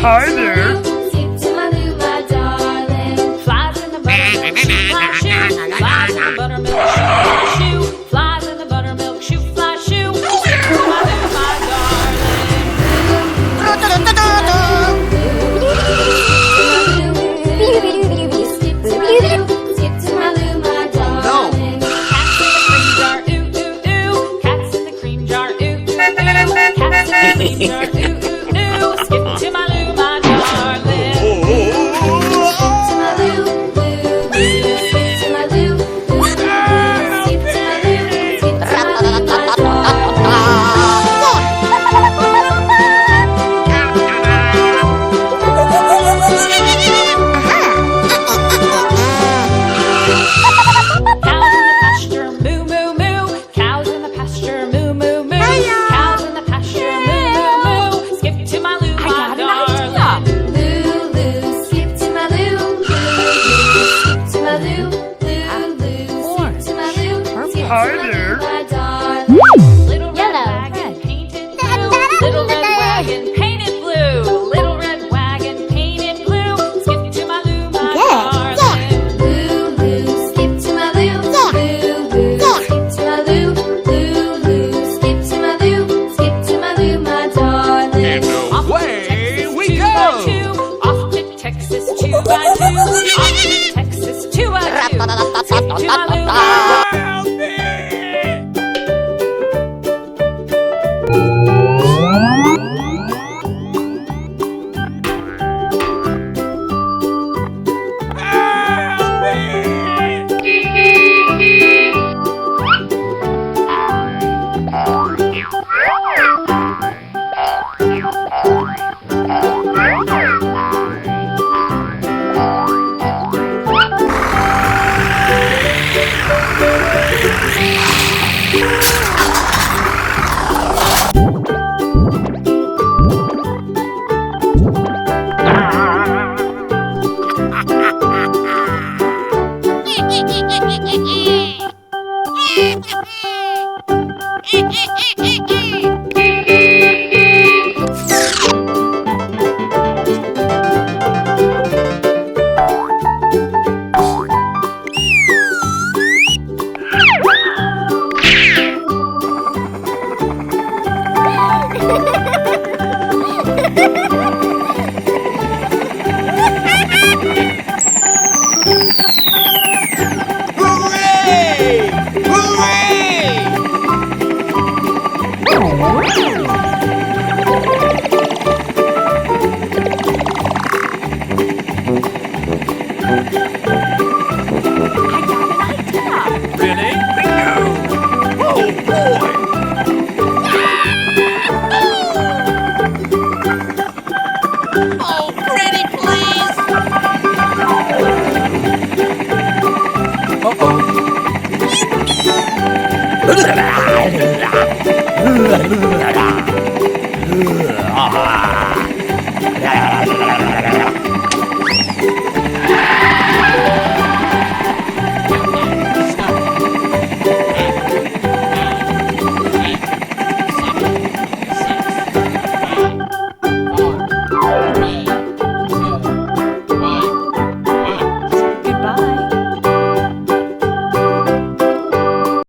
Hi there. Skip to my loo, my darling. Flies in the buttermilk shoe, fly shoe. Flies in the buttermilk shoe, fly shoe. Flies in the buttermilk shoe, fly shoe. Skip to my loo, my darling. Skip to my loo, skip to my loo, my darling. Cats in the cream jar, ooh, ooh, ooh. Cats in the cream jar, ooh, ooh, ooh. Cats in the cream jar, ooh, ooh, ooh. Skip to my loo, my darling. Skip to my loo, loo, loo. Skip to my loo, loo, loo. Skip to my loo, skip to my loo, my Cows in the pasture, moo, moo, moo. Cows in the pasture, moo, moo, moo. Skip to my loo, my darling. Loo, loo, skip to my loo, loo, skip to my loo, loo, loo, skip to my loo, skip to Hi my there. loo, my darling. Little red wagon painted blue, little red wagon painted blue, little red wagon painted blue. Skip to my loo, my darling. Loo, loo, skip to my loo, loo, loo, skip to my loo, loo, loo, skip to my loo, skip to my loo, my darling. Off to away we two go. by two, off to Texas 2 by 2, off to Texas 2 by 2. Skip to my loo, my Help me! Help me! Hooray! Hooray! Really? Bingo! Oh boy! Oh, pretty please! Uh-oh.